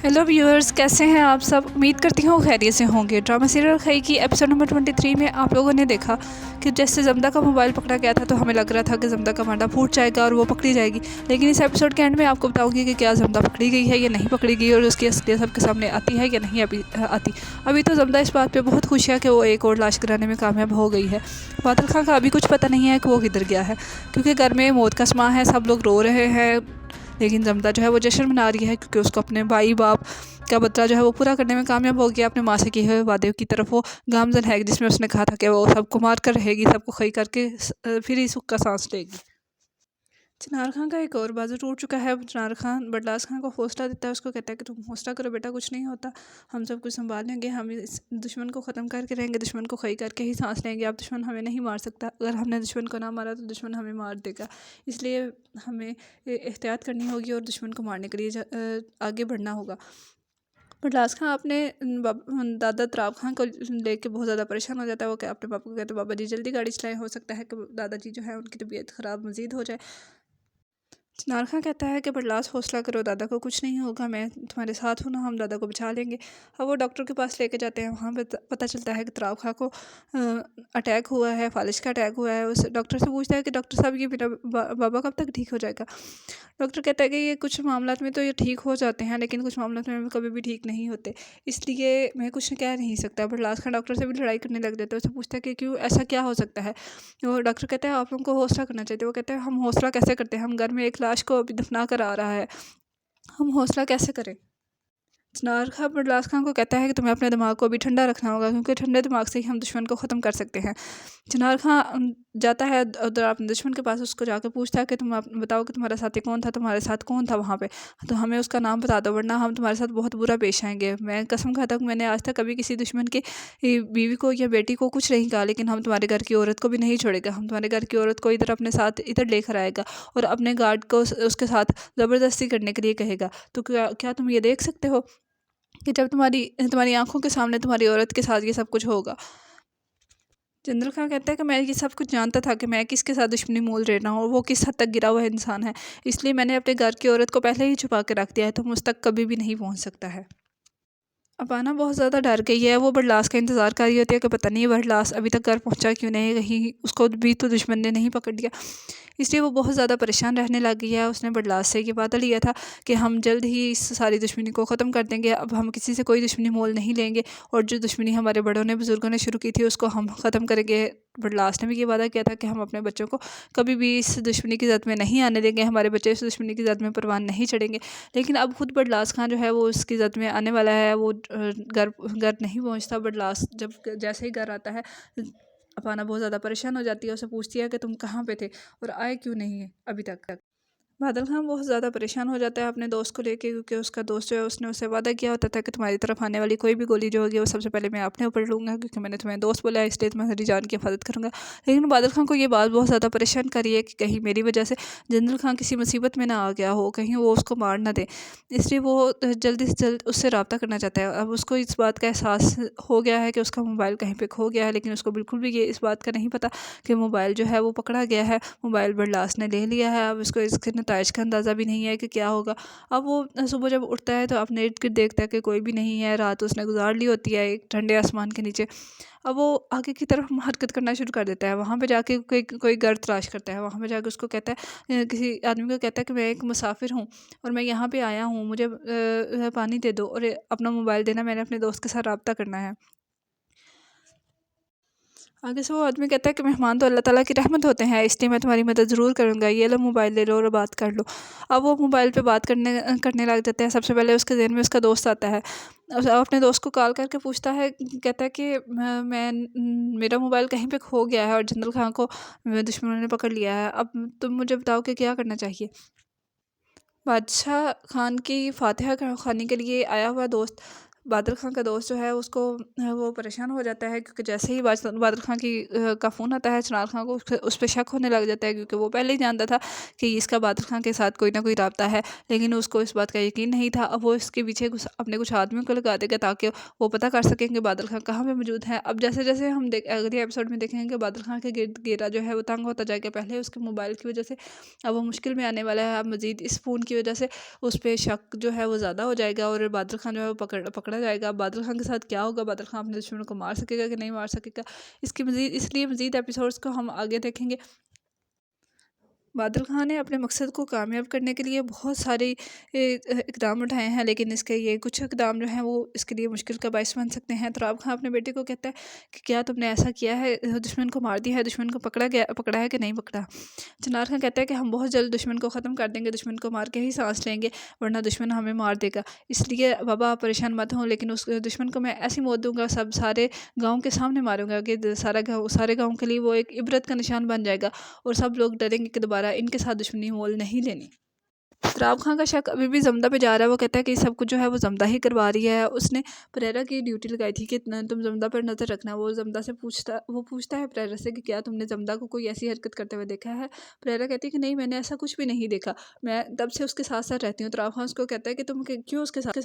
Hello viewers, कैसे हैं आप सब। उम्मीद करती हूँ खैरियत से होंगे। ड्रामा सीरियल खई की एपिसोड नंबर 23 में आप लोगों ने देखा कि जैसे जमदा का मोबाइल पकड़ा गया था तो हमें लग रहा था कि जमदा का मांडा फूट जाएगा और वो पकड़ी जाएगी। लेकिन इस एपिसोड के एंड में आपको बताऊंगी कि क्या जमदा पकड़ी गई है या नहीं पकड़ी गई और उसकी असलियत सबके सामने आती है या नहीं आती। अभी तो जमदा इस बात पर बहुत खुश है कि वो एक और लाश गिराने में कामयाब हो गई है। बादल खां का अभी कुछ पता नहीं है कि वो किधर गया है, क्योंकि घर में मौत का समा है, सब लोग रो रहे हैं। लेकिन जमदा जो है वो जश्न मना रही है, क्योंकि उसको अपने भाई बाप का बदला जो है वो पूरा करने में कामयाब हो गया। अपने माँ से किए हुए वादे की तरफ वो गामजन है, जिसमें उसने कहा था कि वो सबको मार कर रहेगी, सबको खई करके फिर ही सुख का सांस लेगी। चिनार खां का एक और बाजू टूट चुका है। चिनार खान बरलास खां को हौसला देता है, उसको कहता है कि तुम हौसला करो बेटा, कुछ नहीं होता, हम सब कुछ संभाल लेंगे, हम इस दुश्मन को ख़त्म करके रहेंगे, दुश्मन को खई करके ही सांस लेंगे। अब दुश्मन हमें नहीं मार सकता, अगर हमने दुश्मन को ना मारा तो दुश्मन हमें मार देगा, इसलिए हमें एहतियात करनी होगी और दुश्मन को मारने के लिए आगे बढ़ना होगा। बरलास खां अपने दादा त्राब खां को लेके बहुत ज़्यादा परेशान हो जाता है। वो क्या अपने पापा को कहते हैं, बाबा जी जल्दी गाड़ी चलाएं, हो सकता है कि दादाजी जो है उनकी तबीयत ख़राब मज़ीद हो जाए। चिनार खां कहता है कि बरलास हौसला करो, दादा को कुछ नहीं होगा, मैं तुम्हारे साथ हूँ ना, हम दादा को बचा लेंगे। अब वो डॉक्टर के पास लेके जाते हैं। वहाँ पे पता चलता है कि त्राब खां को अटैक हुआ है, फालिज का अटैक हुआ है। उस डॉक्टर से पूछता है कि डॉक्टर साहब ये मेरा बाबा कब तक ठीक हो जाएगा। डॉक्टर कहता है कि ये कुछ मामलात में तो ये ठीक हो जाते हैं, लेकिन कुछ मामलात में कभी भी ठीक नहीं होते, इसलिए मैं कुछ कह नहीं सकता। बरलास खां डॉक्टर से भी लड़ाई करने लग जाता है। उससे पूछता है कि क्यों, ऐसा क्या हो सकता है। वो डॉक्टर कहता है आप लोगों को हौसला करना चाहिए। वो कहते हैं हम हौसला कैसे करते हैं, हम घर में एक लाश को अभी दफना कर आ रहा है, हम हौसला कैसे करें। चिनार खां बरलास खां को कहता है कि तुम्हें अपने दिमाग को अभी ठंडा रखना होगा, क्योंकि ठंडे दिमाग से ही हम दुश्मन को ख़त्म कर सकते हैं। चिनार खां जाता है उधर अपने दुश्मन के पास, उसको जाकर पूछता है कि तुम बताओ कि तुम्हारा साथी कौन था, तुम्हारे साथ कौन था वहाँ पे, तो हमें उसका नाम बता दो, वरना हम तुम्हारे साथ बहुत बुरा पेश आएंगे। मैं कसम खाता हूँ, मैंने आज तक कभी किसी दुश्मन की बीवी को या बेटी को कुछ नहीं कहा, लेकिन हम तुम्हारे घर की औरत को भी नहीं छोड़ेगा। हम तुम्हारे घर की औरत को इधर अपने साथ इधर लेकर आएगा और अपने गार्ड को उसके साथ ज़बरदस्ती करने के लिए कहेगा। तो क्या तुम ये देख सकते हो कि जब तुम्हारी आंखों के सामने तुम्हारी औरत के साथ ये सब कुछ होगा। चंद्र खां कहता है कि मैं ये सब कुछ जानता था कि मैं किसके साथ दुश्मनी मोल रहा हूँ और वो किस हद तक गिरा हुआ इंसान है, इसलिए मैंने अपने घर की औरत को पहले ही छुपा के रख दिया है, तो मुझ तक कभी भी नहीं पहुँच सकता है। अपाना बहुत ज़्यादा डर गई है। वो बरलास का इंतज़ार कर रही होती है कि पता नहीं बरलास अभी तक घर पहुंचा क्यों नहीं, कहीं उसको भी तो दुश्मन ने नहीं पकड़ लिया। इसलिए वो बहुत ज़्यादा परेशान रहने लग गई है। उसने बरलास से ये वादा लिया था कि हम जल्द ही इस सारी दुश्मनी को ख़त्म कर देंगे, अब हम किसी से कोई दुश्मनी मोल नहीं लेंगे, और जो दुश्मनी हमारे बड़ों ने बुज़ुर्गों ने शुरू की थी उसको हम ख़त्म करेंगे। बरलास ने भी ये वादा किया था कि हम अपने बच्चों को कभी भी इस दुश्मनी की ज़द में नहीं आने देंगे, हमारे बच्चे इस दुश्मनी की ज़द में परवान नहीं चढ़ेंगे। लेकिन अब खुद बरलास खां जो है वो उसकी ज़द में आने वाला है। वो घर घर नहीं पहुंचता। बरलास जब जैसे ही घर आता है, अपाना बहुत ज़्यादा परेशान हो जाती है। उसे पूछती है कि तुम कहाँ पे थे और आए क्यों नहीं है अभी तक। बादल खान बहुत ज़्यादा परेशान हो जाता है अपने दोस्त को लेके, क्योंकि उसका दोस्त जो है उसने उससे वादा किया होता था कि तुम्हारी तरफ आने वाली कोई भी गोली जो होगी वो सबसे पहले मैं अपने ऊपर लूँगा, क्योंकि मैंने तुम्हें दोस्त बोला है, इसलिए तुम्हारी जान की हिफाजत करूँगा। लेकिन बादल खान को ये बात बहुत ज़्यादा परेशान करी है कि कहीं मेरी वजह से जनरल खान किसी मुसीबत में ना आ गया हो, कहीं वो उसको मार ना दे, इसलिए वो जल्दी से जल्द उससे रब्ता करना चाहता है। अब उसको इस बात का एहसास हो गया है कि उसका मोबाइल कहीं पर खो गया है, लेकिन उसको बिल्कुल भी ये इस बात का नहीं पता कि मोबाइल जो है वो पकड़ा गया है, मोबाइल बरलास ने ले लिया है। अब उसको इसके नताइज का अंदाज़ा भी नहीं है कि क्या होगा। अब वो सुबह जब उठता है तो अपने इर्द गिर्द देखता है कि कोई भी नहीं है, रात उसने गुजार ली होती है एक ठंडे आसमान के नीचे। अब वो आगे की तरफ हरकत करना शुरू कर देता है। वहाँ पे जाके कोई कोई घर तलाश करता है। वहाँ पे जाके उसको कहता है, किसी आदमी को कहता है कि मैं एक मुसाफिर हूँ और मैं यहाँ पे आया हूँ, मुझे पानी दे दो और अपना मोबाइल देना, मैंने अपने दोस्त के साथ रब्ता करना है। आगे से वो आदमी कहता है कि मेहमान तो अल्लाह ताला की रहमत होते हैं, इसलिए मैं तुम्हारी मदद ज़रूर करूँगा, ये लो मोबाइल ले लो और बात कर लो। अब वो मोबाइल पे बात करने करने लग जाते हैं। सबसे पहले उसके ज़हन में उसका दोस्त आता है। अपने दोस्त को कॉल करके पूछता है, कहता है कि मेरा मोबाइल कहीं पे खो गया है और जनरल खान को दुश्मनों ने पकड़ लिया है, अब तुम मुझे बताओ कि क्या करना चाहिए। बादशाह खान की फातिहा खानी के लिए आया हुआ दोस्त بادل خان کا دوست جو ہے اس کو وہ پریشان ہو جاتا ہے، کیونکہ جیسے ہی بادل خان کا فون آتا ہے چنار خان کو اس پہ شک ہونے لگ جاتا ہے، کیونکہ وہ پہلے ہی جانتا تھا کہ اس کا بادل خان کے ساتھ کوئی نہ کوئی رابطہ ہے، لیکن اس کو اس بات کا یقین نہیں تھا۔ اب وہ اس کے پیچھے اپنے کچھ آدمیوں کو لگا دے گا تاکہ وہ پتہ کر سکیں کہ بادل خان کہاں پہ موجود ہے۔ اب جیسے جیسے ہم اگلے ایپیسوڈ میں دیکھیں گے کہ بادل خان کے گرد گھیرا جو ہے وہ تنگ ہوتا جائے گا، پہلے اس کے موبائل کی وجہ سے اب وہ مشکل میں آنے والا ہے، اب مزید اس فون کی وجہ سے اس پہ شک جو ہے وہ زیادہ ہو جائے گا، اور بادل خان جو ہے وہ پکڑا جائے گا۔ بادل خان کے ساتھ کیا ہوگا، بادل خان اپنے دشمنوں کو مار سکے گا کہ نہیں مار سکے گا، اس لیے مزید ایپیسوڈز کو ہم آگے دیکھیں گے۔ بادل خان نے اپنے مقصد کو کامیاب کرنے کے لیے بہت سارے اقدام اٹھائے ہیں، لیکن اس کے یہ کچھ اقدام جو ہیں وہ اس کے لیے مشکل کا باعث بن سکتے ہیں۔ تراب خان اپنے بیٹے کو کہتا ہے کہ کیا تم نے ایسا کیا ہے، دشمن کو مار دیا ہے، دشمن کو پکڑا ہے کہ نہیں پکڑا۔ چنار خان کہتا ہے کہ ہم بہت جلد دشمن کو ختم کر دیں گے، دشمن کو مار کے ہی سانس لیں گے، ورنہ دشمن ہمیں مار دے گا، اس لیے بابا آپ پریشان مت ہوں، لیکن اس دشمن کو میں ایسی موت دوں گا، سارے گاؤں کے سامنے ماروں گا کہ سارے گاؤں کے لیے وہ ایک عبرت کا نشان بن جائے گا، اور سب لوگ ڈریں گے کہ دوبارہ ان کے ساتھ دشمنی مول نہیں لینی۔ تراب خان کا شک ابھی بھی زمدہ پہ جا رہا ہے، وہ کہتا ہے کہ سب کچھ جو ہے وہ زمدہ ہی کروا رہی ہے، اس نے پریرا کی ڈیوٹی لگائی تھی کہ تم زمدہ پر نظر رکھنا۔ وہ زمدہ سے پوچھتا ہے پریرا سے کہ کیا تم نے زمدہ کو کوئی ایسی حرکت کرتے ہوئے دیکھا ہے۔ پریرا کہتی ہے کہ نہیں، میں نے ایسا کچھ بھی نہیں دیکھا، میں تب سے اس کے ساتھ ساتھ رہتی ہوں۔ تراب خان اس کو کہتا ہے کہ تم کیوں اس کے ساتھ